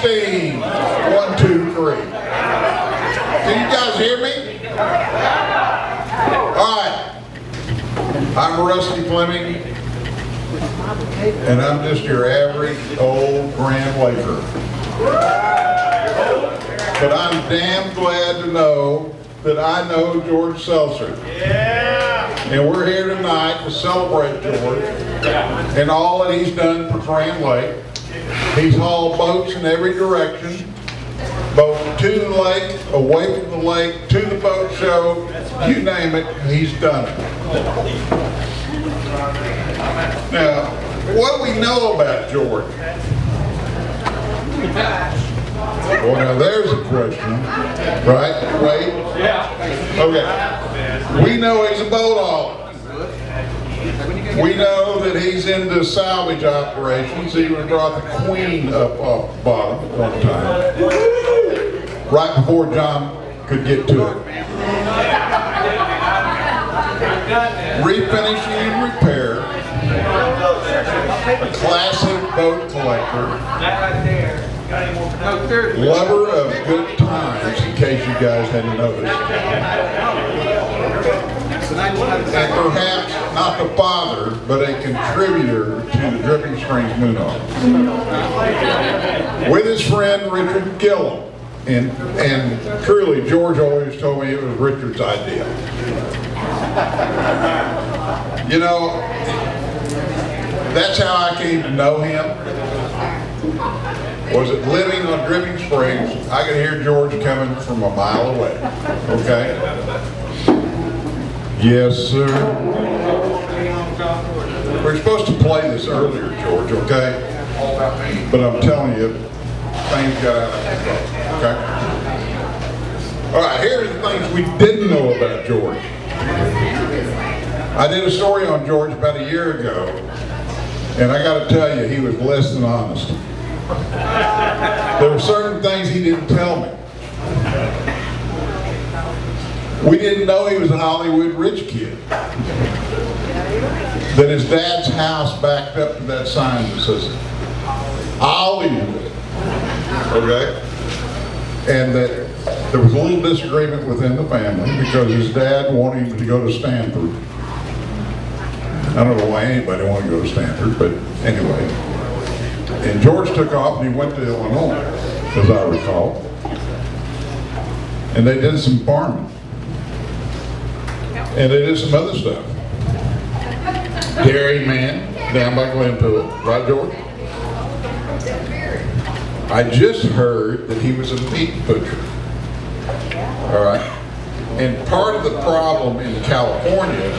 Steve. 1, 2, 3. Can you guys hear me? All right. I'm Rusty Fleming, and I'm just your average old Grand Laker. But I'm damn glad to know that I know George Silzer. And we're here tonight to celebrate George and all that he's done for Grand Lake. He's hauled boats in every direction, both to the lake, away from the lake, to the boat show, you name it, he's done it. Now, what do we know about George? Well, now there's a question, right? Wait. Okay. We know he's a boat hauler. We know that he's into salvage operations. He even brought the Queen up off the bottom at one time, right before John could get to it. Refinishing and repair, a classic boat collector, lover of good times, in case you guys hadn't noticed, and perhaps not the father, but a contributor to the Dripping Springs Moon Off. With his friend Richard Gillum, and truly George always told me it was Richard's idea. You know, that's how I came to know him. Was it living on Dripping Springs? I could hear George coming from a mile away. Okay? Yes, sir. We're supposed to play this earlier, George, okay? But I'm telling you, things got out of control, okay? All right, here's the things we didn't know about George. I did a story on George about a year ago, and I got to tell you, he was less than honest. There were certain things he didn't tell me. We didn't know he was a Hollywood rich kid. That his dad's house backed up to that sign that says Hollywood. Okay? And that there was a little disagreement within the family because his dad wanted him to go to Stanford. I don't know why anybody wanted to go to Stanford, but anyway. And George took off and he went to Illinois, as I recall. And they did some farming. And they did some other stuff. Dairy man down by Glenpool, right, George? I just heard that he was a meat butcher. All right. And part of the problem in California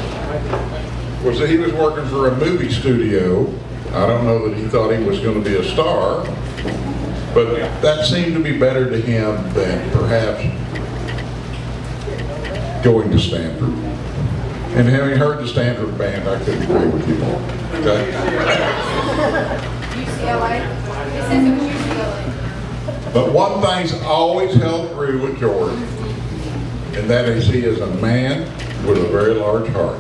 was that he was working for a movie studio. I don't know that he thought he was going to be a star, but that seemed to be better to him than perhaps going to Stanford. And having heard the Stanford band, I couldn't agree with you more. Okay? UCLA? It says it was UCLA. But one thing's always held true with George, and that is he is a man with a very large heart.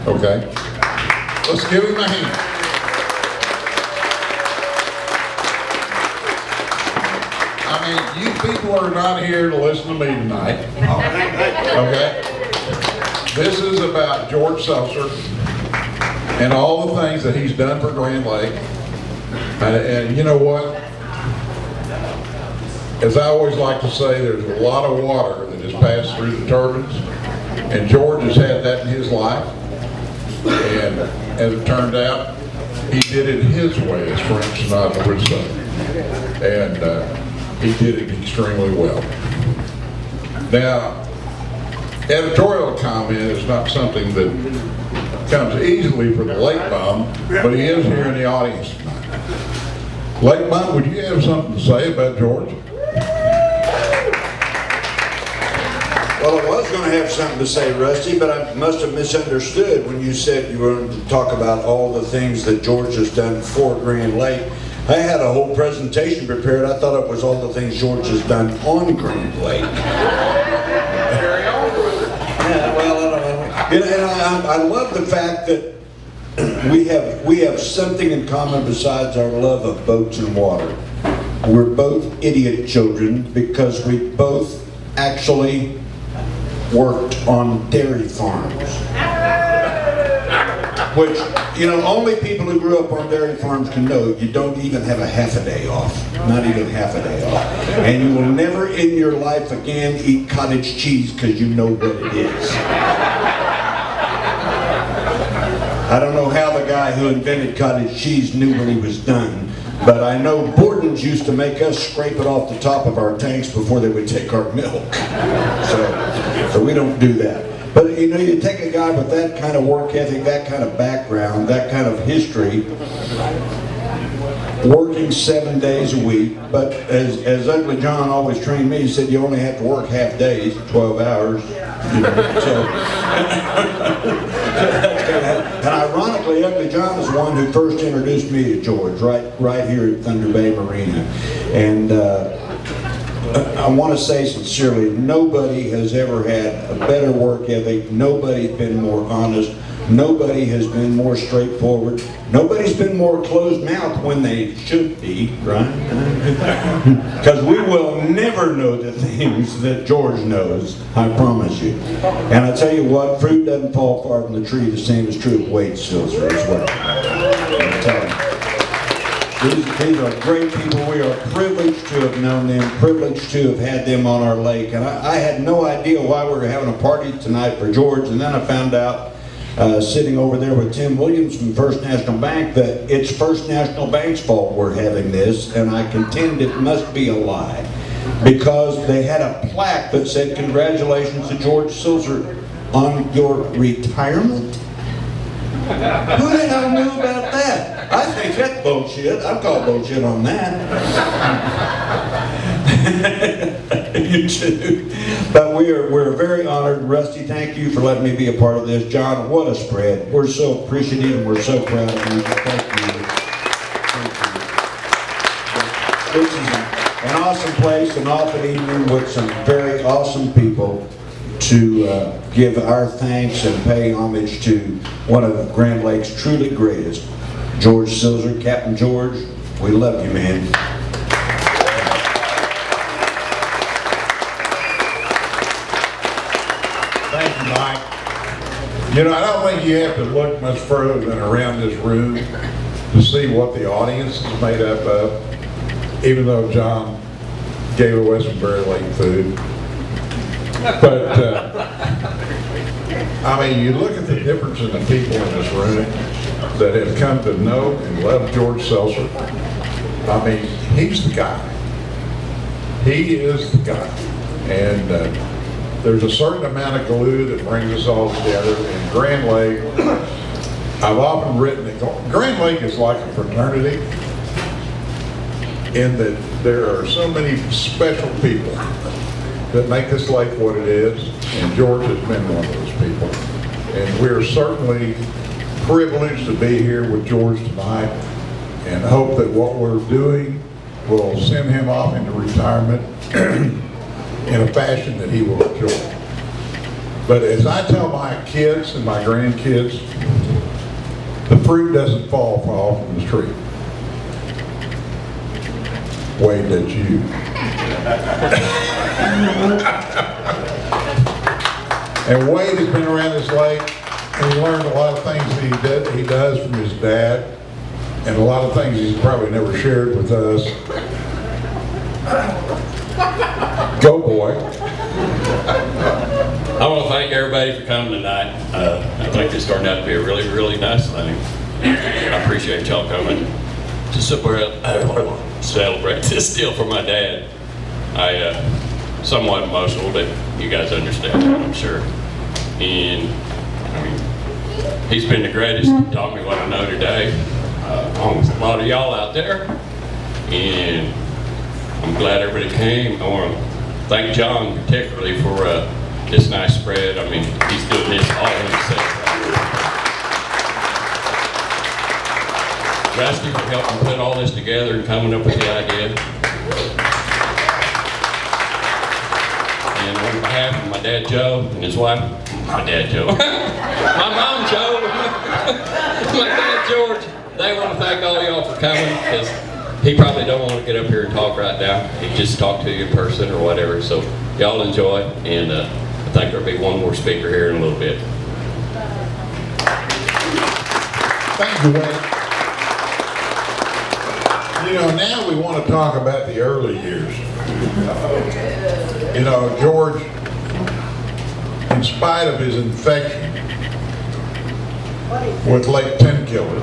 Okay? Let's give him a hand. I mean, you people are not here to listen to me tonight. Okay? This is about George Silzer and all the things that he's done for Grand Lake. And you know what? As I always like to say, there's a lot of water that has passed through the turbines, and George has had that in his life. And as it turned out, he did it his way, as Frank Sinatra would say. And he did it extremely well. Now, editorial comment is not something that comes easily for the Lake Bum, but he is here in the audience tonight. Lake Bum, would you have something to say about George? Well, I was going to have something to say, Rusty, but I must have misunderstood when you said you were going to talk about all the things that George has done for Grand Lake. I had a whole presentation prepared. I thought it was all the things George has done on Grand Lake. Yeah, well, I don't know. And I love the fact that we have something in common besides our love of boats and water. we're both idiot children because we both actually worked on dairy farms. Which, you know, only people who grew up on dairy farms can know you don't even have a half a day off. Not even half a day off. And you will never in your life again eat cottage cheese because you know what it is. I don't know how the guy who invented cottage cheese knew when he was done, but I know Borden's used to make us scrape it off the top of our tanks before they would take our milk. So we don't do that. But you know, you take a guy with that kind of work ethic, that kind of background, that kind of history, working 7 days a week, but as Ugly John always trained me, he said you only have to work half days, 12 hours. You know, so and ironically, Ugly John is the one who first introduced me to George, right here at Thunder Bay Marina. And I want to say sincerely, nobody has ever had a better work ethic, nobody's been more honest, nobody has been more straightforward, nobody's been more closed-mouthed when they should be, right? Because we will never know the things that George knows, I promise you. And I tell you what, fruit doesn't fall far from the tree, the same is true of Wade Silzer as well. I'm telling you. These are great people. We are privileged to have known them, privileged to have had them on our lake. And I had no idea why we were having a party tonight for George, and then I found out, sitting over there with Tim Williams from First National Bank, that it's First National Bank's fault we're having this, and I contend it must be a lie. Because they had a plaque that said, "Congratulations to George Silzer on your retirement." Who the hell knew about that? I think that's bullshit. I've called bullshit on that. You too. But we're very honored. Rusty, thank you for letting me be a part of this. John, what a spread. We're so appreciative and we're so proud of you. Thank you. This is an awesome place, an awesome evening with some very awesome people to give our thanks and pay homage to one of Grand Lake's truly greatest, George Silzer. Captain George, we love you, man. Thank you, Mike. You know, I don't think you have to look much further than around this room to see what the audience is made up of, even though John gave away some very late food. But, I mean, you look at the difference in the people in this room that have come to know and love George Silzer. I mean, he's the guy. He is the guy. And there's a certain amount of glue that brings us all together. And Grand Lake, I've often written that Grand Lake is like a fraternity in that there are so many special people that make this lake what it is, and George has been one of those people. And we're certainly privileged to be here with George tonight and hope that what we're doing will send him off into retirement in a fashion that he will enjoy. But as I tell my kids and my grandkids, the fruit doesn't fall far from the tree. Wade, that's you. And Wade has been around this lake, and he learned a lot of things that he does from his dad, and a lot of things he's probably never shared with us. Go, boy. I want to thank everybody for coming tonight. I think this turned out to be a really, really nice thing. I appreciate y'all coming to celebrate this deal for my dad. Somewhat emotional, but you guys understand that, I'm sure. And I mean, he's been the greatest. He taught me what I know today, along with a lot of y'all out there. And I'm glad everybody came. I want to thank John particularly for this nice spread. I mean, he's doing this all himself. Rusty for helping put all this together and coming up with the idea. And on behalf of my dad Joe and his wife, my dad Joe, my mom Joe, my dad George, they want to thank all y'all for coming because He probably don't want to get up here and talk right now. He just talk to you in person or whatever. So y'all enjoy, and I think there'll be one more speaker here in a little bit. Thank you, Wade. You know, now we want to talk about the early years. You know, George, in spite of his infection with Lake Tenkiller,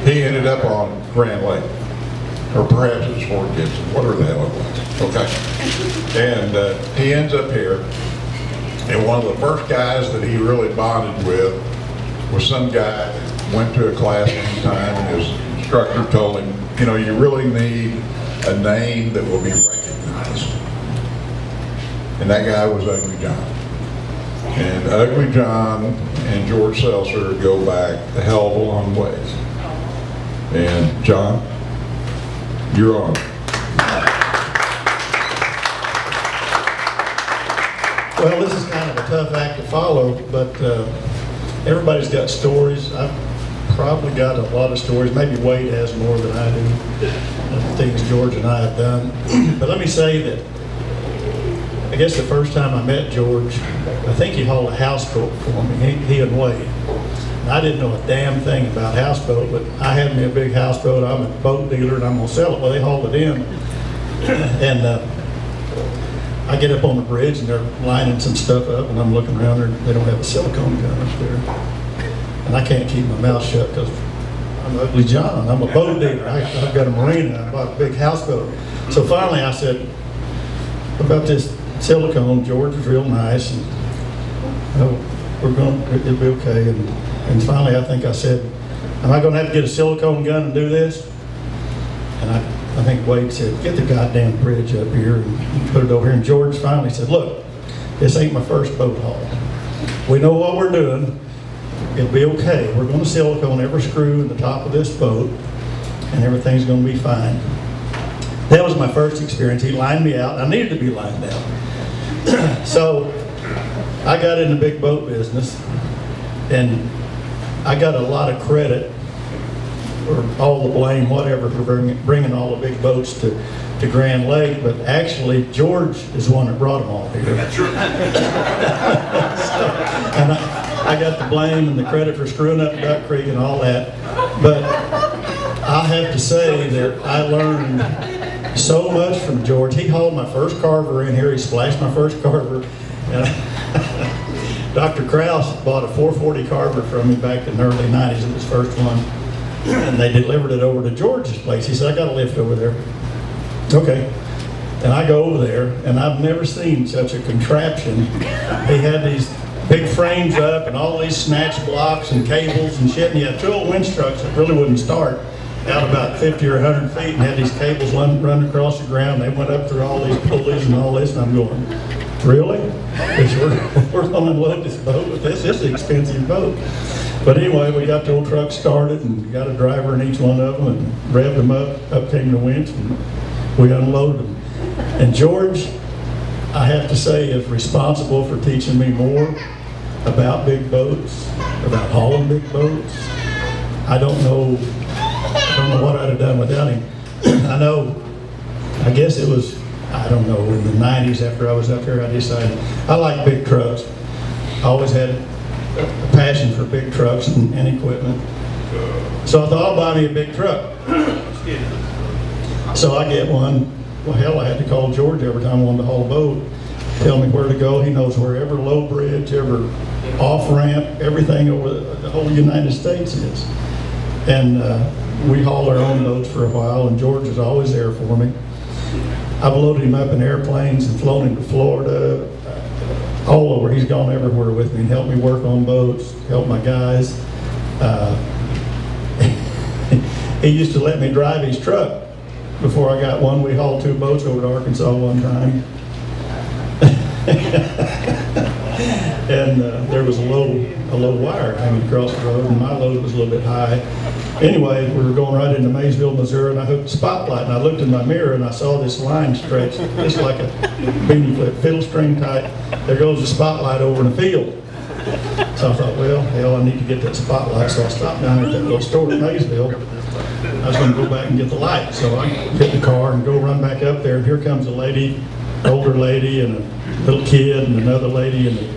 he ended up on Grand Lake, or perhaps it's Fort Gibson, whatever the hell it was. Okay. And he ends up here, and one of the first guys that he really bonded with was some guy that went to a class one time, and his instructor told him, you know, you really need a name that will be recognized. And that guy was Ugly John. And Ugly John and George Silzer go back a hell of a long ways. And John, you're on. Well, this is kind of a tough act to follow, but everybody's got stories. I've probably got a lot of stories. Maybe Wade has more than I do, of things George and I have done. But let me say that I guess the first time I met George, I think he hauled a houseboat for me, he and Wade. And I didn't know a damn thing about houseboat, but I had me a big houseboat. I'm a boat dealer and I'm gonna sell it. Well, they hauled it in. And I get up on the bridge and they're lining some stuff up, and I'm looking around there, they don't have a silicone gun up there. And I can't keep my mouth shut because I'm Ugly John. I'm a boat dealer. I've got a marina. I bought a big houseboat. So finally I said, what about this silicone? George was real nice, and it'll be okay. And finally I think I said, am I going to have to get a silicone gun and do this? And I think Wade said, get the goddamn bridge up here and put it over here. And George finally said, look, this ain't my first boat haul. We know what we're doing. It'll be okay. We're going to silicone every screw in the top of this boat, and everything's going to be fine. That was my first experience. He lined me out. I needed to be lined out. So I got in the big boat business, and I got a lot of credit, or all the blame, whatever, for bringing all the big boats to Grand Lake, but actually George is the one that brought them all here. That's right. And I got the blame and the credit for screwing up Duck Creek and all that, but I have to say that I learned so much from George. He hauled my first carver in here. He splashed my first carver. And Dr. Krause bought a 440 carver from me back in the early 90s. It was his first one. And they delivered it over to George's place. He said, I got a lift over there. Okay. And I go over there, and I've never seen such a contraption. He had these big frames up and all these snatch blocks and cables and shit. And he had two old winch trucks that really wouldn't start out about 50 or 100 feet, and had these cables run across the ground. They went up through all these pulleys and all this, and I'm going, really? We're going to unload this boat with this? This is an expensive boat. But anyway, we got the old truck started and got a driver in each one of them and revved them up came the winch, and we unloaded them. And George, I have to say, is responsible for teaching me more about big boats, about hauling big boats. I don't know what I'd have done without him. I guess it was, I don't know, in the 90s after I was up here, I decided I like big trucks. I always had a passion for big trucks and equipment. So I thought, I'll buy me a big truck. So I get one. Well, hell, I had to call George every time I wanted to haul a boat, tell me where to go. He knows where every low bridge, every off-ramp, everything over the whole United States is. And we hauled our own boats for a while, and George is always there for me. I've loaded him up in airplanes and flown him to Florida, all over. He's gone everywhere with me and helped me work on boats, helped my guys. He used to let me drive his truck. Before I got one, we hauled 2 boats over to Arkansas one time. And there was a low wire hanging across the road, and my load was a little bit high. Anyway, we were going right into Maysville, Missouri, and I hooked the spotlight, and I looked in my mirror, and I saw this line stretch, just like a beanie flip, fiddle string tight. There goes the spotlight over in the field. So I thought, well, hell, I need to get that spotlight. So I stopped down at that little store in Maysville, I was gonna go back and get the light. So I hit the car and go run back up there, and here comes a lady, older lady, and a little kid, and another lady in a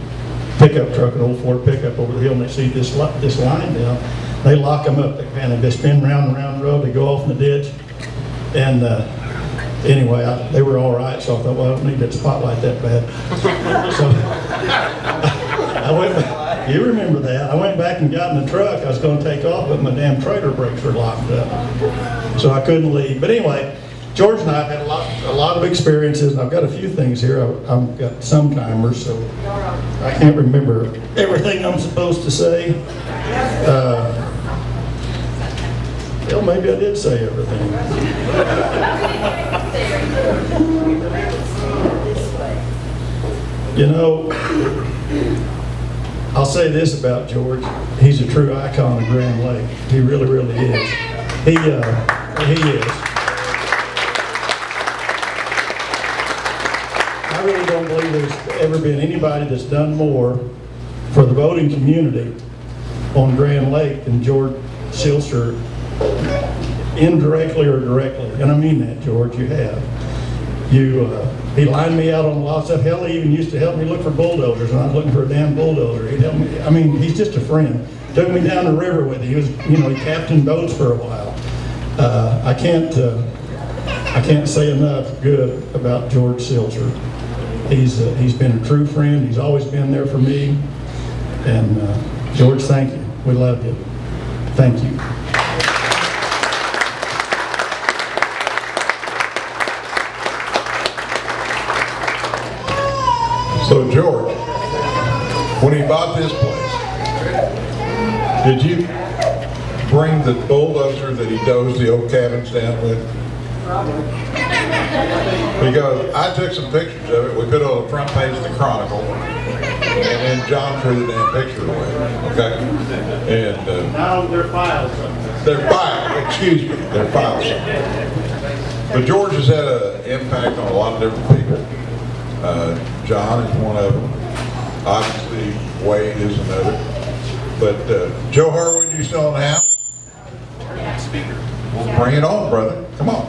pickup truck, an old Ford pickup over the hill, and they see this line down. They lock them up. They spin round and round the road. They go off in the ditch. And anyway, they were all right. So I thought, well, I don't need that spotlight that bad. So I went back. You remember that? I went back and got in the truck. I was going to take off, but my damn trailer brakes were locked up, so I couldn't leave. But anyway, George and I have had a lot of experiences, and I've got a few things here. I've got some timers, so I can't remember everything I'm supposed to say. Well, maybe I did say everything. You know, I'll say this about George. He's a true icon of Grand Lake. He really, really is. He is. I really don't believe there's ever been anybody that's done more for the boating community on Grand Lake than George Silzer, indirectly or directly. And I mean that, George, you have. He lined me out on a lot of stuff. Hell, he even used to help me look for bulldozers when I was looking for a damn bulldozer. He'd help me. I mean, he's just a friend. Took me down the river with him. He was, he captained boats for a while. I can't say enough good about George Silzer. He's been a true friend. He's always been there for me. And George, thank you. We love you. Thank you. So George, when he bought this place, did you bring the bulldozer that he dozed the old cabins down with? Because I took some pictures of it. We put it on the front page of the Chronicle, and then John threw the damn picture away. Okay, and Now they're files. they're filed. Excuse me, they're files. But George has had an impact on a lot of different people. John is one of them. Obviously, Wade is another. But Joe Harwood, you still in the house? Speaker. Well, bring it on, brother. Come on.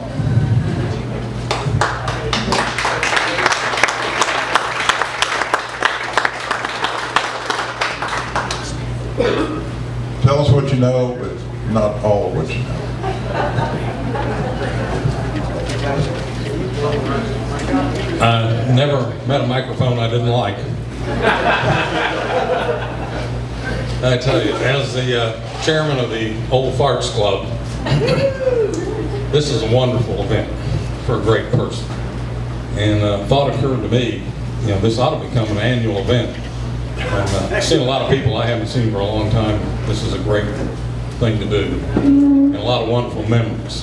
Tell us what you know, but not all of what you know. I never met a microphone I didn't like. I tell you, as the chairman of the Old Farts Club, this is a wonderful event for a great person. And thought occurred to me, this ought to become an annual event. I've seen a lot of people I haven't seen for a long time. This is a great thing to do, and a lot of wonderful memories.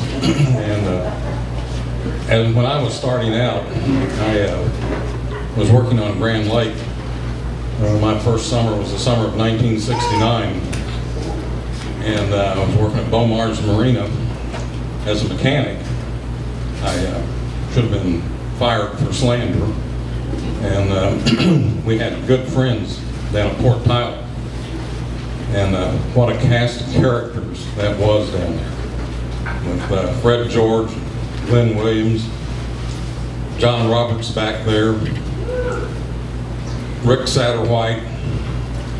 And when I was starting out, I was working on Grand Lake. My first summer was the summer of 1969, and I was working at Beaumar's Marina as a mechanic. I should have been fired for slander, and we had good friends down at Port Pilot, and what a cast of characters that was down there, with Fred George, Glenn Williams, John Roberts back there, Rick Satterwhite,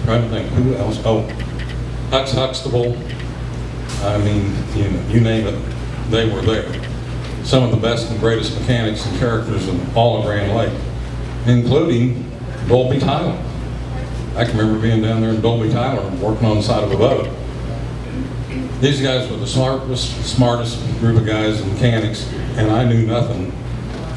trying to think who else. Oh, Hux Huxtable. I mean, you name it, they were there. Some of the best and greatest mechanics and characters in all of Grand Lake, including Dolby Tyler. I can remember being down there in Dolby Tyler and working on the side of a boat. These guys were the smartest group of guys and mechanics, and I knew nothing.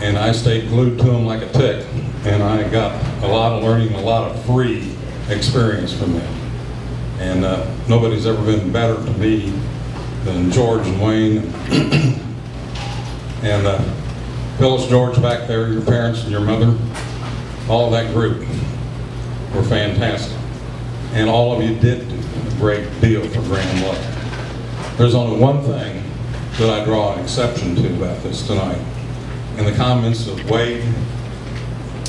And I stayed glued to them like a tick, and I got a lot of learning, a lot of free experience from them. And nobody's ever been better to me than George and Wayne. And Phyllis George back there, your parents and your mother, all of that group were fantastic. And all of you did do a great deal for Grand Lake. There's only one thing that I draw an exception to about this tonight. In the comments of Wade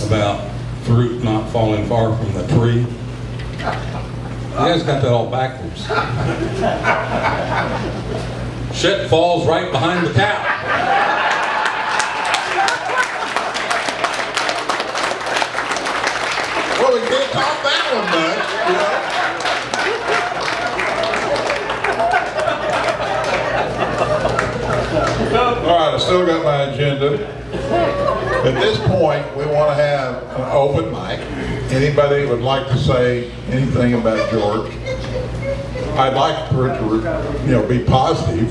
about fruit not falling far from the tree, you guys got that all backwards. Shit falls right behind the cow. Well, we can't talk that one much, you know? All right, I still got my agenda. At this point, we want to have an open mic. Anybody would like to say anything about George? I'd like for it to, be positive.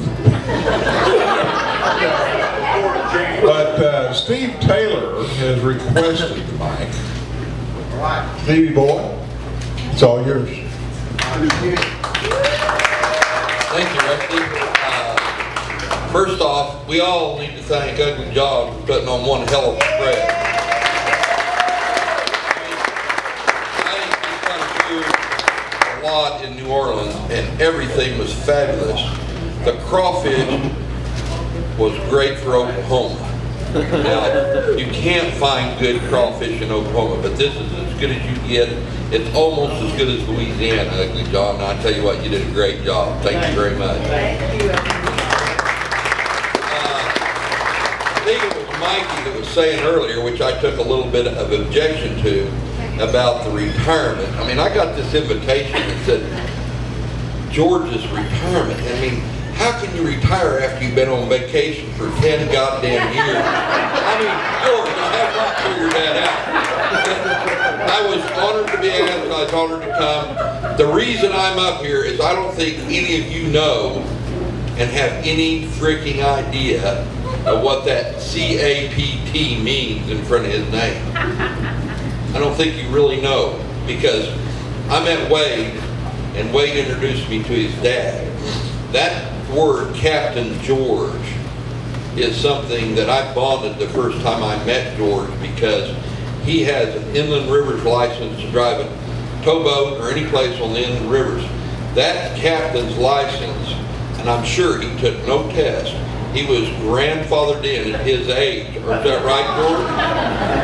But Steve Taylor has requested the mic. Stevie boy, it's all yours. Thank you, Rusty. First off, we all need to thank Ugly John for putting on one hell of a spread. I used to a lot in New Orleans, and everything was fabulous. The crawfish was great for Oklahoma. Now, you can't find good crawfish in Oklahoma, but this is as good as you get. It's almost as good as Louisiana, Ugly John. And I tell you what, you did a great job. Thank you very much. Thank you. I think it was Mikey that was saying earlier, which I took a little bit of objection to, about the retirement. I mean, I got this invitation that said, George's retirement. I mean, how can you retire after you've been on vacation for 10 goddamn years? I mean, George, I have not figured that out. I was honored to be asked, and I was honored to come. The reason I'm up here is I don't think any of you know and have any freaking idea of what that C-A-P-T means in front of his name. I don't think you really know, because I met Wade, and Wade introduced me to his dad. That word, Captain George, is something that I bonded the first time I met George, because he has an inland rivers license to drive a towboat or any place on the inland rivers. That captain's license, and I'm sure he took no test, he was grandfathered in at his age. Is that right, George?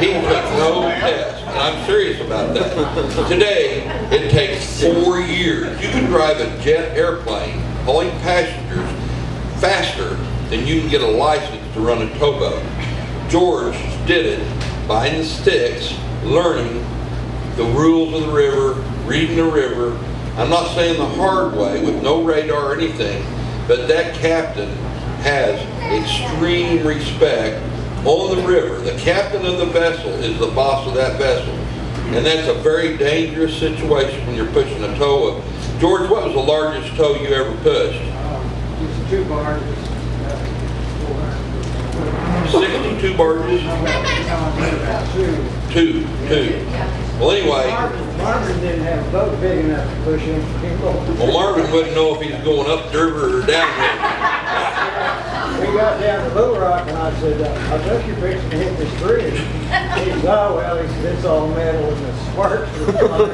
He took no test. And I'm serious about that. Today, it takes 4 years. You can drive a jet airplane hauling passengers faster than you can get a license to run a towboat. George did it buying the sticks, learning the rules of the river, reading the river. I'm not saying the hard way with no radar or anything, but that captain has extreme respect on the river. The captain of the vessel is the boss of that vessel. And that's a very dangerous situation when you're pushing a tow of. George, what was the largest tow you ever pushed? 2 barges. 62 barges? Two. Well, anyway. Marvin didn't have a boat big enough to push him. Well, Marvin wouldn't know if he was going up the river or down the river. We got down to Little Rock, and I said, I bet you're fixing to hit this bridge. He said, oh, well, he said, it's all metal and the sparks are flying.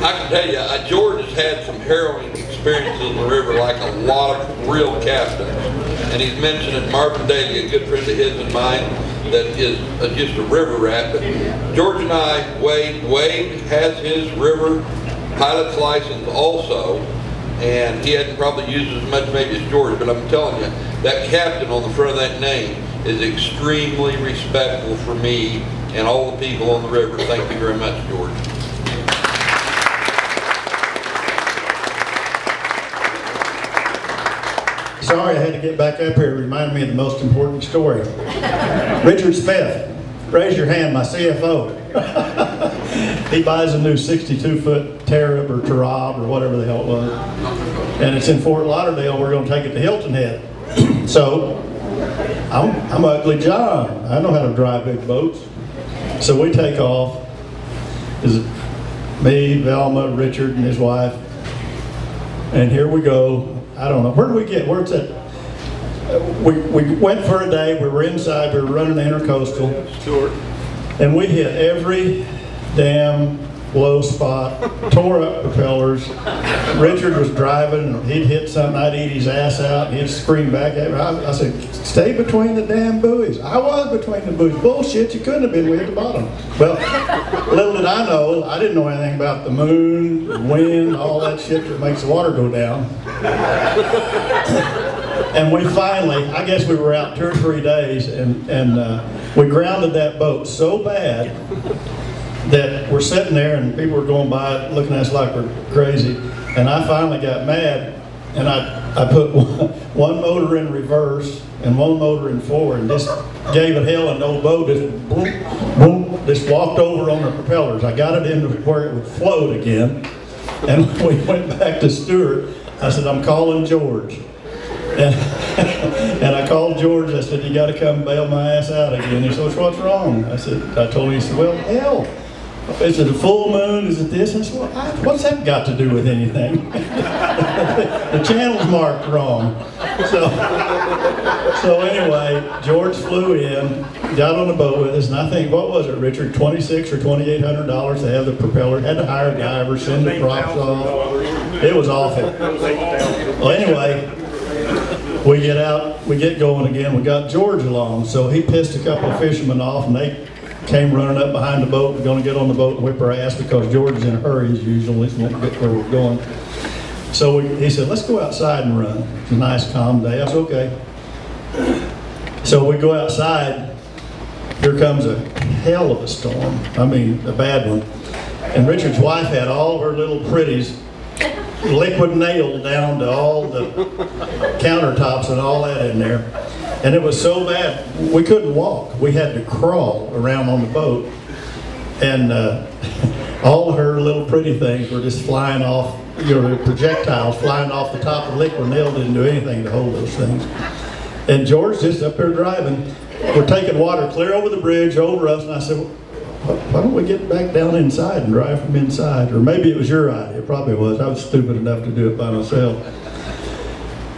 I can tell you, George has had some harrowing experiences in the river, like a lot of real captains. And he's mentioned that Marvin Daly, a good friend of his and mine, that is just a river rat. But George and I, Wade has his river pilot's license also, and he hadn't probably used as much maybe as George, but I'm telling you, that captain on the front of that name is extremely respectful for me and all the people on the river. Thank you very much, George. Sorry, I had to get back up here. It reminded me of the most important story. Richard Smith, raise your hand, my CFO. He buys a new 62-foot Tarab or Tarab or whatever the hell it was. And it's in Fort Lauderdale. We're going to take it to Hilton Head. So I'm Ugly John. I know how to drive big boats. So we take off. Is me, Velma, Richard, and his wife. And here we go. I don't know. Where do we get? Where's that? We went for a day. We were inside. We were running the intercoastal. And we hit every damn low spot, tore up propellers. Richard was driving, and he'd hit something, I'd eat his ass out, and he'd scream back at me. I said, stay between the damn buoys. I was between the buoys. Bullshit, you couldn't have been, we hit the bottom. Well, little did I know, I didn't know anything about the moon, the wind, all that shit that makes the water go down. And we finally, I guess we were out 2 or 3 days, and we grounded that boat so bad that we're sitting there and people were going by looking at us like we're crazy. And I finally got mad, and I put one motor in reverse and one motor in forward, and just gave it hell, and the old boat just boom, boom, just walked over on the propellers. I got it into where it would float again, and we went back to Stewart. I said, I'm calling George. And I called George. I said, you got to come bail my ass out again. He said, what's wrong? I told him. He said, well, hell, is it a full moon? Is it this? I said, well, what's that got to do with anything? The channel's marked wrong. So anyway, George flew in, got on the boat with us, and I think, what was it, Richard, $2,600 or $2,800 to have the propeller. Had to hire a diver, send the props off. It was awful. Well, anyway, we get out, we get going again. We got George along, so he pissed a couple of fishermen off, and they came running up behind the boat. We're going to get on the boat and whip our ass because George is in a hurry as usual. He won't get where we're going. So he said, let's go outside and run. It's a nice, calm day. I said, okay. So we go outside. Here comes a hell of a storm. I mean, a bad one. And Richard's wife had all of her little pretties liquid nailed down to all the countertops and all that in there. And it was so bad, we couldn't walk. We had to crawl around on the boat. And all her little pretty things were just flying off, the projectiles flying off the top of the liquid nail. Didn't do anything to hold those things. And George just up there driving. We're taking water clear over the bridge, over us, and I said, why don't we get back down inside and drive from inside? Or maybe it was your idea, it probably was. I was stupid enough to do it by myself.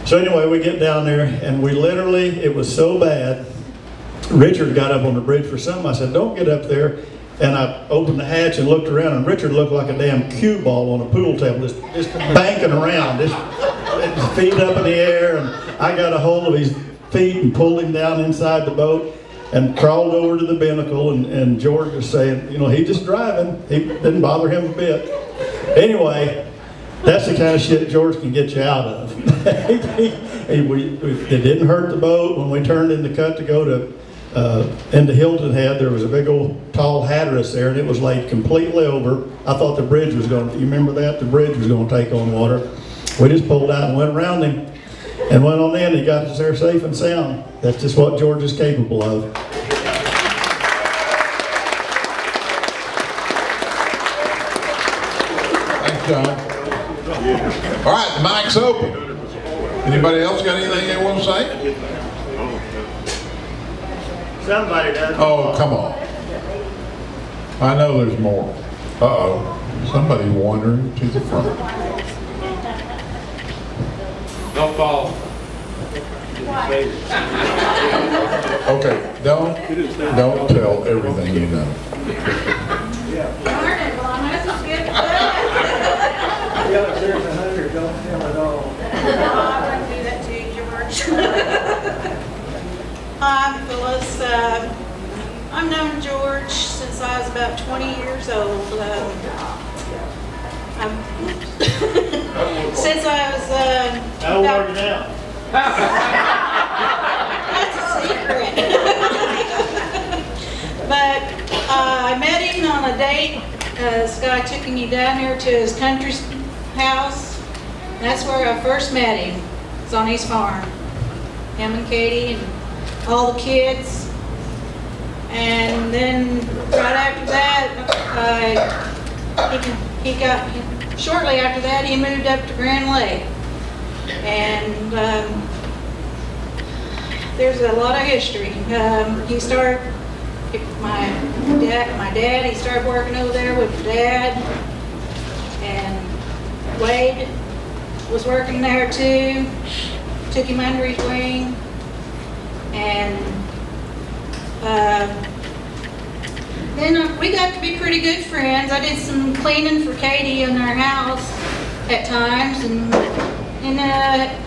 So anyway, we get down there, and we literally, it was so bad, Richard got up on the bridge for something. I said, don't get up there. And I opened the hatch and looked around, and Richard looked like a damn cue ball on a pool table, just banking around, just feet up in the air. And I got a hold of his feet and pulled him down inside the boat and crawled over to the binnacle, and George was saying, he's just driving. He didn't bother him a bit. Anyway, that's the kind of shit George can get you out of. It didn't hurt the boat. When we turned in the cut to go to into Hilton Head, there was a big old tall Hatteras there, and it was laid completely over. I thought the bridge was going to, you remember that? The bridge was going to take on water. We just pulled out and went around him and went on in. He got us there safe and sound. That's just what George is capable of. Thanks, John. All right, the mic's open. Anybody else got anything they want to say? Somebody does. Oh, come on. I know there's more. Uh-oh. Somebody's wandering to the front. Don't fall. Okay, don't tell everything you know. Darn it, well, I might as well get it done. Yeah, if there's 100, don't tell it all. No, I wouldn't do that to you, George. Hi, Phyllis. I've known George since I was about 20 years old. Since I was How old are you now? That's a secret. But I met him on a date. This guy took me down here to his country house. That's where I first met him. It's on his farm. Him and Katie and all the kids. And then right after that, shortly after that, he moved up to Grand Lake. And there's a lot of history. He started, my dad, he started working over there with Dad. And Wade was working there too. Took him under his wing. And then we got to be pretty good friends. I did some cleaning for Katie in our house at times, and